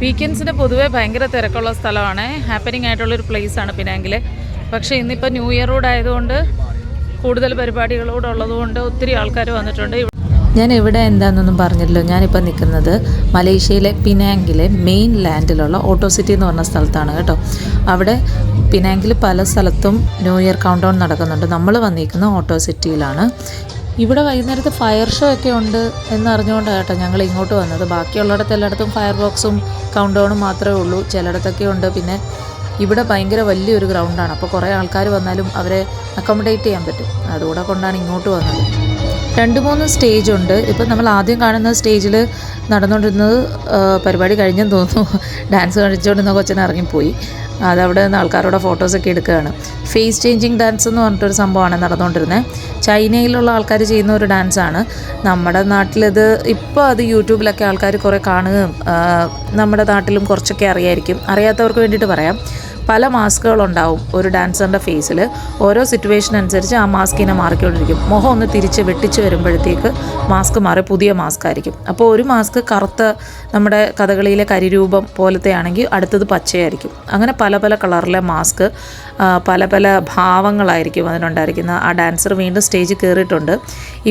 വീക്കെൻഡ്സിന് പൊതുവേ ഭയങ്കര തിരക്കുള്ള സ്ഥലമാണ്, ഹാപ്പനിങ് ആയിട്ടുള്ളൊരു പ്ലേസാണ് പിനാങ്കിൽ. പക്ഷേ ഇന്നിപ്പോൾ ന്യൂ ഇയർ റോഡ് ആയതുകൊണ്ട് കൂടുതൽ പരിപാടികളോടുള്ളതുകൊണ്ട് ഒത്തിരി ആൾക്കാർ വന്നിട്ടുണ്ട്. ഞാൻ എവിടെ എന്താണെന്നൊന്നും പറഞ്ഞില്ലല്ലോ. ഞാനിപ്പോൾ നിൽക്കുന്നത് മലേഷ്യയിലെ പിനാങ്കിലെ മെയിൻ ലാൻഡിലുള്ള ഓട്ടോ സിറ്റി എന്ന് പറഞ്ഞ സ്ഥലത്താണ് കേട്ടോ. അവിടെ പിനാങ്കിൽ പല സ്ഥലത്തും ന്യൂ ഇയർ കൗണ്ട് ഡൗൺ നടക്കുന്നുണ്ട്. നമ്മൾ വന്നിരിക്കുന്ന ഓട്ടോ സിറ്റിയിലാണ്. ഇവിടെ വൈകുന്നേരത്ത് ഫയർ ഷോ ഒക്കെ ഉണ്ട് എന്നറിഞ്ഞുകൊണ്ടാണ് കേട്ടോ ഞങ്ങൾ ഇങ്ങോട്ട് വന്നത്. ബാക്കിയുള്ളിടത്ത് എല്ലായിടത്തും ഫയർ ബോക്സും കൗണ്ട് ഡൗണും മാത്രമേ ഉള്ളൂ, ചിലയിടത്തൊക്കെ ഉണ്ട്. പിന്നെ ഇവിടെ ഭയങ്കര വലിയൊരു ഗ്രൗണ്ടാണ്, അപ്പോൾ കുറേ ആൾക്കാർ വന്നാലും അവരെ അക്കോമഡേറ്റ് ചെയ്യാൻ പറ്റും. അതുകൂടെ കൊണ്ടാണ് ഇങ്ങോട്ട് വന്നത്. 2-3 സ്റ്റേജ് ഉണ്ട്. ഇപ്പം നമ്മൾ ആദ്യം കാണുന്ന സ്റ്റേജിൽ നടന്നുകൊണ്ടിരുന്നത് പരിപാടി കഴിഞ്ഞെന്ന് തോന്നുന്നു. ഡാൻസ് കളിച്ചുകൊണ്ടിരുന്ന കൊച്ചിനെ ഇറങ്ങിപ്പോയി. അതവിടെ നിന്ന് ആൾക്കാരോടെ ഫോട്ടോസൊക്കെ എടുക്കുകയാണ്. ഫേസ് ചേഞ്ചിങ് ഡാൻസ് എന്ന് പറഞ്ഞിട്ടൊരു സംഭവമാണ് നടന്നുകൊണ്ടിരുന്നത്. ചൈനയിലുള്ള ആൾക്കാർ ചെയ്യുന്ന ഒരു ഡാൻസാണ്. നമ്മുടെ നാട്ടിലിത് ഇപ്പോൾ അത് യൂട്യൂബിലൊക്കെ ആൾക്കാർ കുറേ കാണുകയും നമ്മുടെ നാട്ടിലും കുറച്ചൊക്കെ അറിയായിരിക്കും. അറിയാത്തവർക്ക് വേണ്ടിയിട്ട് പറയാം. പല മാസ്കുകളുണ്ടാവും ഒരു ഡാൻസറിൻ്റെ ഫേസിൽ. ഓരോ സിറ്റുവേഷൻ അനുസരിച്ച് ആ മാസ്കിനെ മാറിക്കൊണ്ടിരിക്കും. മുഖം ഒന്ന് തിരിച്ച് വെട്ടിച്ച് വരുമ്പോഴത്തേക്ക് മാസ്ക് മാറി പുതിയ മാസ്ക് ആയിരിക്കും. അപ്പോൾ ഒരു മാസ്ക് കറുത്ത നമ്മുടെ കഥകളിയിലെ കരിരൂപം പോലത്തെ ആണെങ്കിൽ അടുത്തത് പച്ചയായിരിക്കും. അങ്ങനെ പല പല കളറിലെ മാസ്ക്, പല പല ഭാവങ്ങളായിരിക്കും അതിനുണ്ടായിരിക്കുന്ന. ആ ഡാൻസർ വീണ്ടും സ്റ്റേജിൽ കയറിയിട്ടുണ്ട്.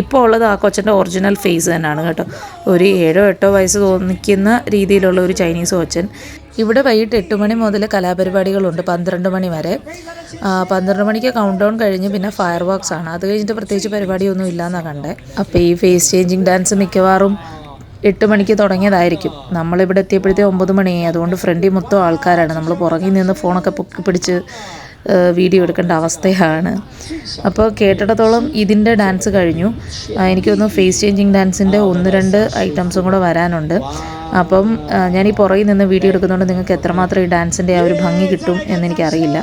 ഇപ്പോൾ ഉള്ളത് ആ കൊച്ചൻ്റെ ഒറിജിനൽ ഫേസ് തന്നെയാണ് കേട്ടോ. ഒരു 7-8 വയസ്സ് തോന്നിക്കുന്ന രീതിയിലുള്ള ഒരു ചൈനീസ് കൊച്ചൻ. ഇവിടെ വൈകിട്ട് 8 മണി മുതൽ കലാപരിപാടികളുണ്ട് 12 മണി വരെ. 12 മണിക്ക് കൗണ്ട് ഡൗൺ കഴിഞ്ഞ് പിന്നെ ഫയർ വർക്ക്സ് ആണ്. അത് കഴിഞ്ഞിട്ട് പ്രത്യേകിച്ച് പരിപാടിയൊന്നും ഇല്ലയെന്നാണ് കണ്ടത്. അപ്പോൾ ഈ ഫേസ് ചേഞ്ചിങ് ഡാൻസ് മിക്കവാറും 8 മണിക്ക് തുടങ്ങിയതായിരിക്കും. നമ്മളിവിടെ എത്തിയപ്പോഴത്തേക്ക് 9 മണിയായി. അതുകൊണ്ട് ഫ്രണ്ടിൽ മൊത്തം ആൾക്കാരാണ്. നമ്മൾ പുറകിൽ നിന്ന് ഫോണൊക്കെ പൊക്കി പിടിച്ച് വീഡിയോ എടുക്കേണ്ട അവസ്ഥയാണ്. അപ്പോൾ കേട്ടിടത്തോളം ഇതിൻ്റെ ഡാൻസ് കഴിഞ്ഞു. എനിക്ക് തോന്നുന്നു ഫേസ് ചേഞ്ചിങ് ഡാൻസിൻ്റെ 1-2 ഐറ്റംസും കൂടെ വരാനുണ്ട്. അപ്പം ഞാൻ ഈ പുറകിൽ നിന്ന് വീഡിയോ എടുക്കുന്നതുകൊണ്ട് നിങ്ങൾക്ക് എത്രമാത്രം ഈ ഡാൻസിൻ്റെ ആ ഒരു ഭംഗി കിട്ടും എന്നെനിക്കറിയില്ല.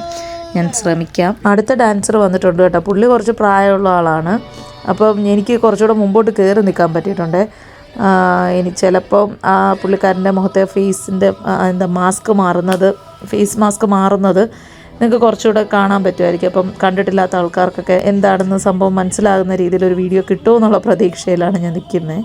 ഞാൻ ശ്രമിക്കാം. അടുത്ത ഡാൻസർ വന്നിട്ടുണ്ട് കേട്ടോ. പുള്ളി കുറച്ച് പ്രായമുള്ള ആളാണ്. അപ്പം എനിക്ക് കുറച്ചുകൂടെ മുമ്പോട്ട് കയറി നിൽക്കാൻ പറ്റിയിട്ടുണ്ട്. ഇനി ചിലപ്പം ആ പുള്ളിക്കാരൻ്റെ മുഖത്തെ ഫേസിൻ്റെ മാസ്ക് മാറുന്നത്, ഫേസ് മാസ്ക് മാറുന്നത് നിങ്ങൾക്ക് കുറച്ചുകൂടെ കാണാൻ പറ്റുമായിരിക്കും. അപ്പം കണ്ടിട്ടില്ലാത്ത ആൾക്കാർക്കൊക്കെ എന്താണെന്ന് സംഭവം മനസ്സിലാകുന്ന രീതിയിലൊരു വീഡിയോ കിട്ടുമെന്നുള്ള പ്രതീക്ഷയിലാണ് ഞാൻ നിൽക്കുന്നത്.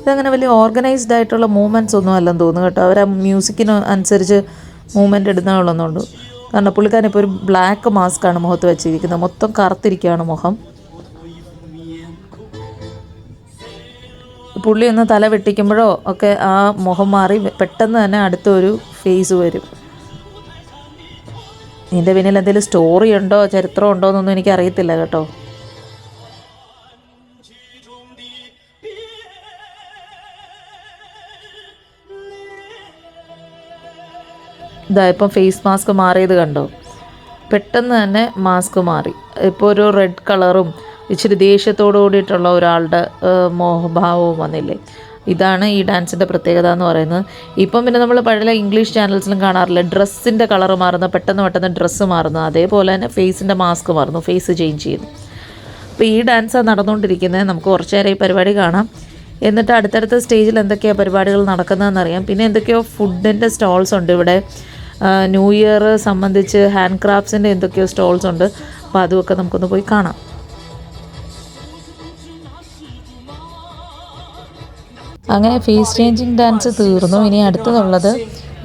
ഇതങ്ങനെ വലിയ ഓർഗനൈസ്ഡ് ആയിട്ടുള്ള മൂവ്മെൻറ്റ്സ് ഒന്നും അല്ലെന്ന് തോന്നുന്നു കേട്ടോ. അവർ ആ മ്യൂസിക്കിന് അനുസരിച്ച് മൂവ്മെൻറ്റ് ഇടുന്നതുള്ളതുകൊണ്ട്. കാരണം പുള്ളിക്കാരൻ ഇപ്പോൾ ഒരു ബ്ലാക്ക് മാസ്കാണ് മുഖത്ത് വെച്ചിരിക്കുന്നത്. മൊത്തം കറുത്തിരിക്കുകയാണ് മുഖം. പുള്ളി ഒന്ന് തല വെട്ടിക്കുമ്പോഴോ ഒക്കെ ആ മുഖം മാറി പെട്ടെന്ന് തന്നെ അടുത്തൊരു ഫേസ് വരും. ഇതിൻ്റെ പിന്നിൽ എന്തെങ്കിലും സ്റ്റോറി ഉണ്ടോ ചരിത്രം ഉണ്ടോ എന്നൊന്നും എനിക്കറിയത്തില്ല കേട്ടോ. ഇതാ ഇപ്പം ഫേസ് മാസ്ക് മാറിയത് കണ്ടോ. പെട്ടെന്ന് തന്നെ മാസ്ക് മാറി. ഇപ്പോൾ ഒരു റെഡ് കളറും ഇച്ചിരി ദേഷ്യത്തോടു കൂടിയിട്ടുള്ള ഒരാളുടെ മോഹഭാവവും വന്നില്ലേ. ഇതാണ് ഈ ഡാൻസിൻ്റെ പ്രത്യേകത എന്ന് പറയുന്നത്. ഇപ്പം പിന്നെ നമ്മൾ പഴയ ഇംഗ്ലീഷ് ചാനൽസിലും കാണാറില്ല, ഡ്രസ്സിൻ്റെ കളറ് മാറുന്ന, പെട്ടെന്ന് ഡ്രസ്സ് മാറുന്നു. അതേപോലെ തന്നെ ഫേസിൻ്റെ മാസ്ക് മാറുന്നു, ഫേസ് ചേഞ്ച് ചെയ്യുന്നു. അപ്പോൾ ഈ ഡാൻസാണ് നടന്നുകൊണ്ടിരിക്കുന്നത്. നമുക്ക് കുറച്ച് നേരം ഈ പരിപാടി കാണാം. എന്നിട്ട് അടുത്തടുത്ത സ്റ്റേജിൽ എന്തൊക്കെയാണ് പരിപാടികൾ നടക്കുന്നതെന്നറിയാം. പിന്നെ എന്തൊക്കെയോ ഫുഡിൻ്റെ സ്റ്റോൾസ് ഉണ്ട് ഇവിടെ. ന്യൂ ഇയർ സംബന്ധിച്ച് ഹാൻഡ് ക്രാഫ്റ്റ്സിൻ്റെ എന്തൊക്കെയോ സ്റ്റോൾസ് ഉണ്ട്. അപ്പോൾ അതുമൊക്കെ നമുക്കൊന്ന് പോയി കാണാം. അങ്ങനെ ഫേസ് ചേഞ്ചിങ് ഡാൻസ് തീർന്നു. ഇനി അടുത്തതുള്ളത്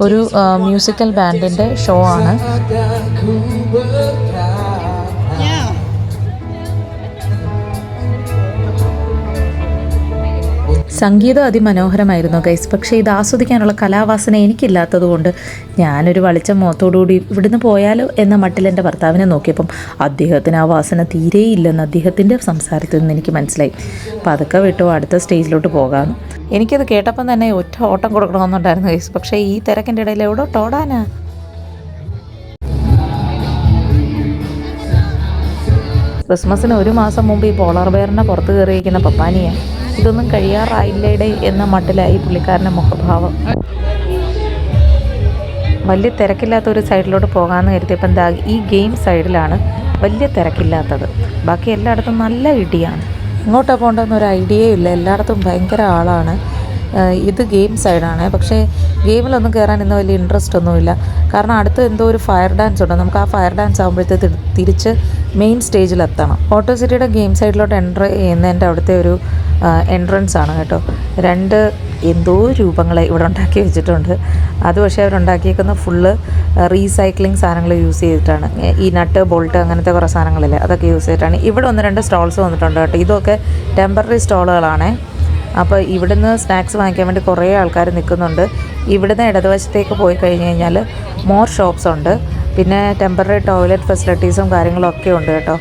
ഒരു മ്യൂസിക്കൽ ബാൻഡിൻ്റെ ഷോ ആണ്. സംഗീതം അതിമനോഹരമായിരുന്നു ഗൈസ്. പക്ഷേ ഇത് ആസ്വദിക്കാനുള്ള കലാവാസന എനിക്കില്ലാത്തത് കൊണ്ട് ഞാനൊരു വളിച്ച മുഖത്തോടുകൂടി ഇവിടുന്ന് പോയാലോ എന്ന മട്ടിൽ എൻ്റെ ഭർത്താവിനെ നോക്കിയപ്പം അദ്ദേഹത്തിന് ആ വാസന തീരെയില്ലെന്ന് അദ്ദേഹത്തിൻ്റെ സംസാരത്തിൽ നിന്ന് എനിക്ക് മനസ്സിലായി. അപ്പോൾ അതൊക്കെ വിട്ടു അടുത്ത സ്റ്റേജിലോട്ട് പോകാമെന്ന്. എനിക്കത് കേട്ടപ്പം തന്നെ ഒറ്റ ഓട്ടം കൊടുക്കണമെന്നുണ്ടായിരുന്നു ഗൈസ്. പക്ഷേ ഈ തിരക്കിൻ്റെ ഇടയിൽ എവിടെ ഓടാനാ. ക്രിസ്മസിന് 1 മാസം മുമ്പ് ഈ പോളാർ ബെയറിനെ പുറത്ത് കയറിയിരിക്കുന്ന പപ്പാനിയാണ്. ഇതൊന്നും കഴിയാറായില്ലേടെ എന്ന മട്ടിലായി പുള്ളിക്കാരൻ്റെ മുഖഭാവം. വലിയ തിരക്കില്ലാത്തൊരു സൈഡിലോട്ട് പോകാമെന്ന് കരുതിയപ്പോൾ എന്താ ഈ ഗെയിം സൈഡിലാണ് വലിയ തിരക്കില്ലാത്തത്. ബാക്കി എല്ലായിടത്തും നല്ല ഇടിയാണ്. ഇങ്ങോട്ടാണ് പോകേണ്ടതെന്നൊരു ഐഡിയയും ഇല്ല. എല്ലായിടത്തും ഭയങ്കര ആളാണ്. ഇത് ഗെയിം സൈഡാണ്. പക്ഷേ ഗെയിമിലൊന്നും കയറാൻ ഇന്ന് വലിയ ഇൻട്രസ്റ്റ് ഒന്നുമില്ല. കാരണം അടുത്ത് എന്തോ ഒരു ഫയർ ഡാൻസ് ഉണ്ട്. നമുക്ക് ആ ഫയർ ഡാൻസ് ആകുമ്പോഴത്തേക്ക് തിരിച്ച് മെയിൻ സ്റ്റേജിലെത്തണം. ഓട്ടോ സിറ്റിയുടെ ഗെയിം സൈഡിലോട്ട് എൻ്റർ ചെയ്യുന്നതിൻ്റെ അവിടുത്തെ ഒരു എൻട്രൻസ് ആണ് കേട്ടോ. 2 എന്തോ രൂപങ്ങളെ ഇവിടെ ഉണ്ടാക്കി വെച്ചിട്ടുണ്ട്. അത് പക്ഷേ അവരുണ്ടാക്കിയേക്കുന്ന ഫുള്ള് റീസൈക്ലിംഗ് സാധനങ്ങൾ യൂസ് ചെയ്തിട്ടാണ്. ഈ നട്ട് ബോൾട്ട് അങ്ങനത്തെ കുറേ സാധനങ്ങളില്ലേ, അതൊക്കെ യൂസ് ചെയ്തിട്ടാണ്. ഇവിടെ 1-2 സ്റ്റോൾസ് വന്നിട്ടുണ്ട് കേട്ടോ. ഇതൊക്കെ ടെമ്പററി സ്റ്റോളുകളാണ്. അപ്പോൾ ഇവിടുന്ന് സ്നാക്സ് വാങ്ങിക്കാൻ വേണ്ടി കുറേ ആൾക്കാർ നിൽക്കുന്നുണ്ട്. ഇവിടുന്ന് ഇടതുവശത്തേക്ക് പോയി കഴിഞ്ഞ് കഴിഞ്ഞാൽ മോർ ഷോപ്സ് ഉണ്ട്. പിന്നെ ടെമ്പററി ടോയ്ലറ്റ് ഫെസിലിറ്റീസും കാര്യങ്ങളും ഒക്കെ ഉണ്ട് കേട്ടോ.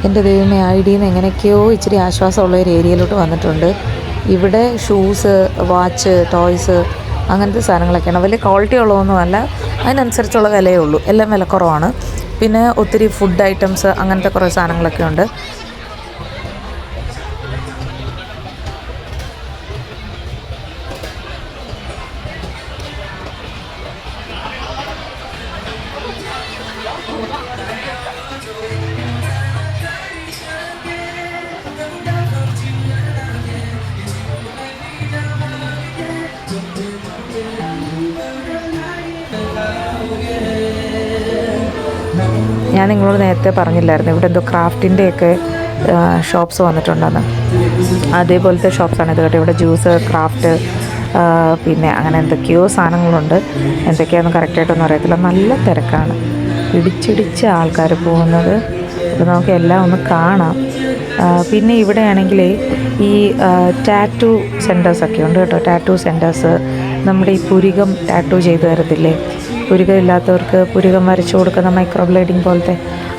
എൻ്റെ ദൈവമേ, ഐഡിയിൽ നിന്ന് എങ്ങനെയൊക്കെയോ ഇച്ചിരി ആശ്വാസമുള്ള ഒരു ഏരിയയിലോട്ട് വന്നിട്ടുണ്ട്. ഇവിടെ ഷൂസ്, വാച്ച്, ടോയ്സ് അങ്ങനത്തെ സാധനങ്ങളൊക്കെയാണ്. വലിയ ക്വാളിറ്റി ഉള്ളതൊന്നുമല്ല, അതിനനുസരിച്ചുള്ള വിലയേ ഉള്ളൂ. എല്ലാം വിലക്കുറവാണ്. പിന്നെ ഒത്തിരി ഫുഡ് ഐറ്റംസ് അങ്ങനത്തെ കുറേ സാധനങ്ങളൊക്കെ ഉണ്ട്. ഞാൻ നിങ്ങളോട് നേരത്തെ പറഞ്ഞില്ലായിരുന്നു ഇവിടെ എന്തോ ക്രാഫ്റ്റിൻ്റെയൊക്കെ ഷോപ്സ് വന്നിട്ടുണ്ടെന്ന്. അതേപോലത്തെ ഷോപ്സാണ് ഇത് കേട്ടോ. ഇവിടെ ജ്യൂസ്, ക്രാഫ്റ്റ്, പിന്നെ അങ്ങനെ എന്തൊക്കെയോ സാധനങ്ങളുണ്ട്. എന്തൊക്കെയാണെന്ന് കറക്റ്റായിട്ടൊന്നും അറിയത്തില്ല. നല്ല തിരക്കാണ്, ഇടിച്ചിടിച്ച് ആൾക്കാർ പോകുന്നത്. അപ്പോൾ നമുക്ക് എല്ലാം ഒന്ന് കാണാം. പിന്നെ ഇവിടെ ആണെങ്കിൽ ഈ ടാറ്റു സെൻറ്റേഴ്സൊക്കെ ഉണ്ട് കേട്ടോ. ടാറ്റു സെൻറ്റേഴ്സ്, നമ്മുടെ ഈ പുരികം ടാറ്റു ചെയ്ത് തരത്തില്ലേ, പുരികം ഇല്ലാത്തവർക്ക് പുരികം വരച്ചു കൊടുക്കുന്ന മൈക്രോബ്ലേഡിങ് പോലത്തെ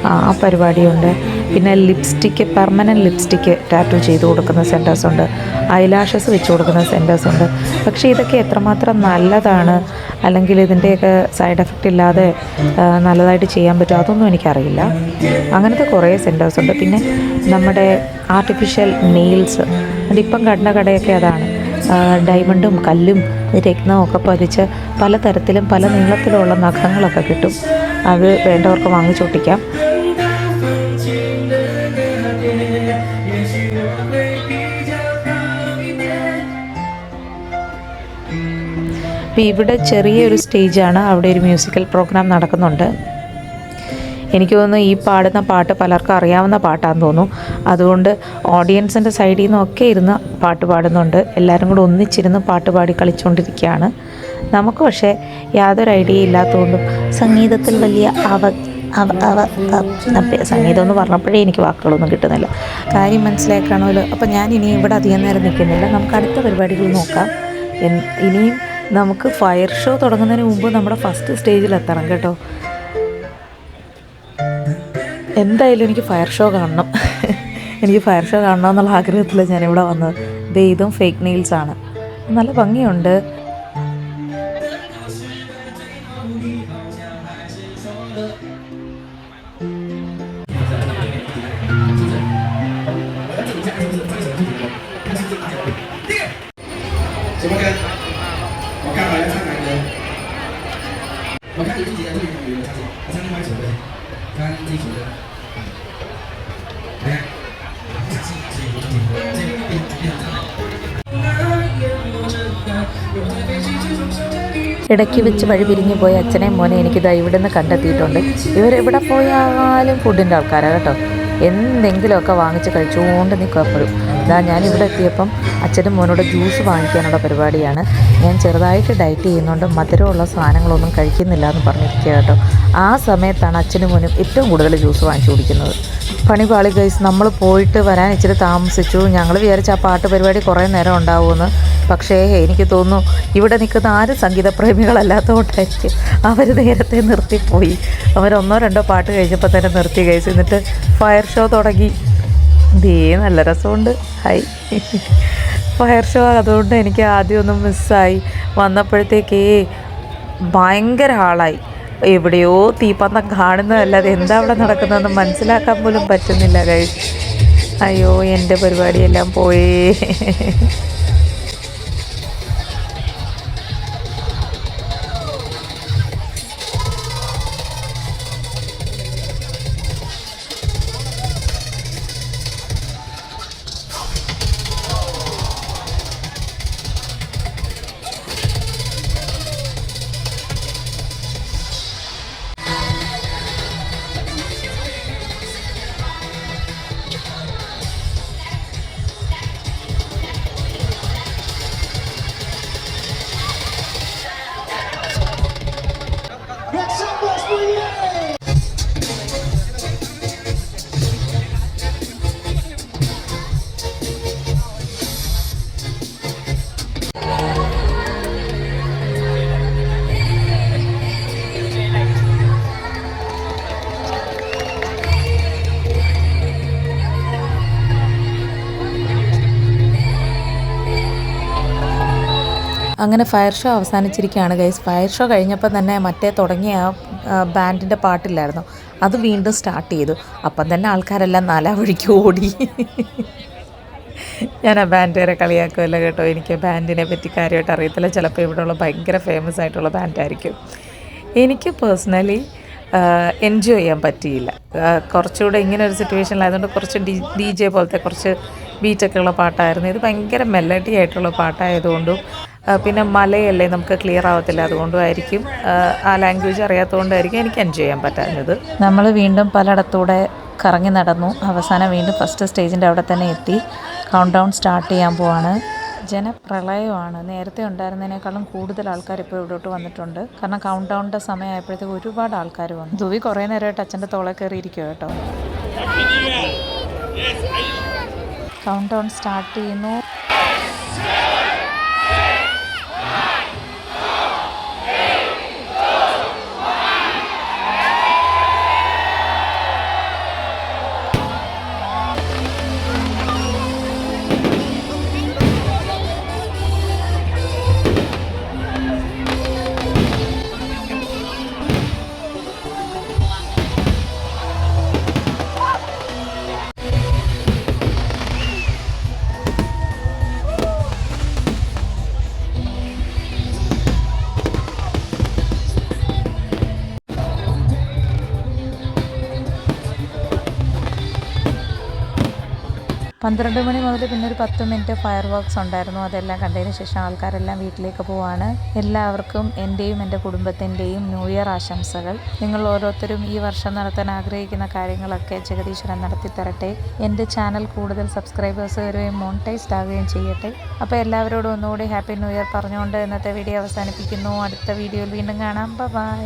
ആ പരിപാടിയുണ്ട്. പിന്നെ ലിപ്സ്റ്റിക്ക്, പെർമനൻറ്റ് ലിപ്സ്റ്റിക്ക് ടാറ്റു ചെയ്ത് കൊടുക്കുന്ന സെൻറ്റേഴ്സുണ്ട്. ഐലാഷസ് വെച്ച് കൊടുക്കുന്ന സെൻറ്റേഴ്സുണ്ട്. പക്ഷേ ഇതൊക്കെ എത്രമാത്രം നല്ലതാണ്, അല്ലെങ്കിൽ ഇതിൻ്റെയൊക്കെ സൈഡ് എഫക്റ്റ് ഇല്ലാതെ നല്ലതായിട്ട് ചെയ്യാൻ പറ്റും, അതൊന്നും എനിക്കറിയില്ല. അങ്ങനത്തെ കുറേ സെൻറ്റേഴ്സുണ്ട്. പിന്നെ നമ്മുടെ ആർട്ടിഫിഷ്യൽ നെയിൽസ്, അതിപ്പം കണ്ട കടയൊക്കെ അതാണ്. ഡയമണ്ടും കല്ലും രത്നവും ഒക്കെ പതിച്ച് പലതരത്തിലും പല നീളത്തിലുള്ള നഖങ്ങളൊക്കെ കിട്ടും. അത് വേണ്ടവർക്ക് വാങ്ങിച്ചൊട്ടിക്കാം. ഇവിടെ ചെറിയൊരു സ്റ്റേജാണ്. അവിടെ ഒരു മ്യൂസിക്കൽ പ്രോഗ്രാം നടക്കുന്നുണ്ട്. എനിക്ക് തോന്നുന്നു ഈ പാടുന്ന പാട്ട് പലർക്കും അറിയാവുന്ന പാട്ടാണെന്ന് തോന്നുന്നു. അതുകൊണ്ട് ഓഡിയൻസിൻ്റെ സൈഡിൽ നിന്നൊക്കെ ഇരുന്ന് പാട്ട് പാടുന്നുണ്ട്. എല്ലാവരും കൂടെ ഒന്നിച്ചിരുന്ന് പാട്ട് പാടി കളിച്ചുകൊണ്ടിരിക്കുകയാണ്. നമുക്ക് പക്ഷേ യാതൊരു ഐഡിയ ഇല്ലാത്തതുകൊണ്ടും സംഗീതത്തിൽ വലിയ സംഗീതം എന്ന് പറഞ്ഞപ്പോഴേ എനിക്ക് വാക്കുകളൊന്നും കിട്ടുന്നില്ല. കാര്യം മനസ്സിലാക്കണമല്ലോ. അപ്പോൾ ഞാൻ ഇനി ഇവിടെ അധികം നേരം നിൽക്കുന്നില്ല. നമുക്ക് അടുത്ത പരിപാടികൾ നോക്കാം. ഇനിയും നമുക്ക് ഫയർ ഷോ തുടങ്ങുന്നതിന് മുമ്പ് നമ്മുടെ ഫസ്റ്റ് സ്റ്റേജിലെത്തണം കേട്ടോ. എന്തായാലും എനിക്ക് ഫയർ ഷോ കാണണം. എനിക്ക് ഫയർ ഷോ കാണണം എന്നുള്ള ആഗ്രഹത്തിൽ ഞാനിവിടെ വന്നത്. ഇതും ഫേക്ക് നെയിൽസാണ്. നല്ല ഭംഗിയുണ്ട്. ഇടയ്ക്ക് വെച്ച് വഴി പിരിഞ്ഞു പോയ അച്ഛനെയും മോനെ എനിക്കിതാ ഇവിടെ നിന്ന് കണ്ടെത്തിയിട്ടുണ്ട്. ഇവരെവിടെ പോയാലും ഫുഡിൻ്റെ ആൾക്കാരാണ് കേട്ടോ. എന്തെങ്കിലുമൊക്കെ വാങ്ങിച്ച് കഴിച്ചുകൊണ്ട് നിൽക്കും എപ്പോഴും. ഇതാ ഞാനിവിടെ എത്തിയപ്പം അച്ഛനും മോനോട് ജ്യൂസ് വാങ്ങിക്കാനുള്ള പരിപാടിയാണ്. ഞാൻ ചെറുതായിട്ട് ഡയറ്റ് ചെയ്യുന്നുണ്ട്, മധുരമുള്ള സാധനങ്ങളൊന്നും കഴിക്കുന്നില്ല എന്ന് പറഞ്ഞിരിക്കുക കേട്ടോ. ആ സമയത്താണ് അച്ഛനും മോനും ഏറ്റവും കൂടുതൽ ജ്യൂസ് വാങ്ങിച്ചു കുടിക്കുന്നത്. പണി പാളി ഗൈസ്, നമ്മൾ പോയിട്ട് വരാൻ ഇച്ചിരി താമസിച്ചു. ഞങ്ങൾ വിചാരിച്ച ആ പാട്ട് പരിപാടി കുറേ നേരം ഉണ്ടാവുമെന്ന്. പക്ഷേ എനിക്ക് തോന്നുന്നു ഇവിടെ നിൽക്കുന്ന ആരും സംഗീതപ്രേമികളല്ലാത്തതുകൊണ്ടായിരിക്കും അവർ നേരത്തെ നിർത്തിപ്പോയി. അവർ 1-2 പാട്ട് കഴിഞ്ഞപ്പോൾ തന്നെ നിർത്തി ഗൈസ്. എന്നിട്ട് ഫയർ ഷോ തുടങ്ങി. നല്ല രസമുണ്ട്. Hi fire show. അതുകൊണ്ട് എനിക്ക് ആദ്യമൊന്നും മിസ്സായി. വന്നപ്പോഴത്തേക്കേ ഭയങ്കര ആളായി. എവിടെയോ തീപ്പന്തം കാണുന്നതല്ലാതെ എന്താ അവിടെ നടക്കുന്നതെന്ന് മനസ്സിലാക്കാൻ പോലും പറ്റുന്നില്ല ഗൈസ്. അയ്യോ, എൻ്റെ പരിപാടിയെല്ലാം പോയേ. അങ്ങനെ ഫയർ ഷോ അവസാനിച്ചിരിക്കുകയാണ് ഗൈസ്. ഫയർ ഷോ കഴിഞ്ഞപ്പോൾ തന്നെ മറ്റേ തുടങ്ങിയ ബാൻഡിൻ്റെ പാട്ടില്ലായിരുന്നു, അത് വീണ്ടും സ്റ്റാർട്ട് ചെയ്തു. അപ്പം തന്നെ ആൾക്കാരെല്ലാം നാലാ വഴിക്ക് ഓടി. ഞാൻ ആ ബാൻഡുകാരെ കളിയാക്കുമല്ലോ കേട്ടോ. എനിക്ക് ബാൻഡിനെ പറ്റി കാര്യമായിട്ട് അറിയത്തില്ല. ചിലപ്പോൾ ഇവിടെയുള്ള ഭയങ്കര ഫേമസ് ആയിട്ടുള്ള ബാൻഡായിരിക്കും. എനിക്ക് പേഴ്സണലി എൻജോയ് ചെയ്യാൻ പറ്റിയില്ല. കുറച്ചുകൂടെ ഇങ്ങനെ ഒരു സിറ്റുവേഷനിലായതുകൊണ്ട് കുറച്ച് ഡി ജെ പോലത്തെ കുറച്ച് ബീറ്റൊക്കെ ഉള്ള പാട്ടായിരുന്നു. ഇത് ഭയങ്കര മെലഡി ആയിട്ടുള്ള പാട്ടായതുകൊണ്ടും പിന്നെ മലയല്ലേ, നമുക്ക് ക്ലിയർ ആവത്തില്ല, അതുകൊണ്ടും ആയിരിക്കും, ആ ലാംഗ്വേജ് അറിയാത്തതുകൊണ്ടായിരിക്കും എനിക്ക് എൻജോയ് ചെയ്യാൻ പറ്റാഞ്ഞത്. നമ്മൾ വീണ്ടും പലയിടത്തൂടെ കറങ്ങി നടന്നു. അവസാനം വീണ്ടും ഫസ്റ്റ് സ്റ്റേജിൻ്റെ അവിടെ തന്നെ എത്തി. കൗണ്ട് ഡൗൺ സ്റ്റാർട്ട് ചെയ്യാൻ പോവാണ്. ജനപ്രളയമാണ്. നേരത്തെ ഉണ്ടായിരുന്നതിനേക്കാളും കൂടുതൽ ആൾക്കാർ ഇപ്പോൾ ഇവിടോട്ട് വന്നിട്ടുണ്ട്. കാരണം കൗണ്ട് ഡൗണിൻ്റെ സമയമായപ്പോഴത്തേക്ക് ഒരുപാട് ആൾക്കാർ വന്നു. ദുവി കുറേ നേരമായിട്ട് അച്ഛൻ്റെ തോളെ കയറിയിരിക്കുക കേട്ടോ. കൗണ്ട് ഡൗൺ സ്റ്റാർട്ട് ചെയ്യുന്നു. പന്ത്രണ്ട് മണി മുതൽ പിന്നെ ഒരു 10 മിനിറ്റ് ഫയർ വർക്ക്സ് ഉണ്ടായിരുന്നു. അതെല്ലാം കണ്ടതിന് ശേഷം ആൾക്കാരെല്ലാം വീട്ടിലേക്ക് പോവാണ്. എല്ലാവർക്കും എൻ്റെയും എൻ്റെ കുടുംബത്തിൻ്റെയും ന്യൂ ഇയർ ആശംസകൾ. നിങ്ങൾ ഓരോരുത്തരും ഈ വർഷം നടത്താൻ ആഗ്രഹിക്കുന്ന കാര്യങ്ങളൊക്കെ ജഗദീശ്വരൻ നടത്തി തരട്ടെ. എൻ്റെ ചാനൽ കൂടുതൽ സബ്സ്ക്രൈബേഴ്സ് വരികയും മോണിറ്റൈസ്ഡ് ആവുകയും ചെയ്യട്ടെ. അപ്പോൾ എല്ലാവരോടും ഒന്നുകൂടി ഹാപ്പി ന്യൂ ഇയർ പറഞ്ഞുകൊണ്ട് ഇന്നത്തെ വീഡിയോ അവസാനിപ്പിക്കുന്നു. അടുത്ത വീഡിയോയിൽ വീണ്ടും കാണാം. ബൈ.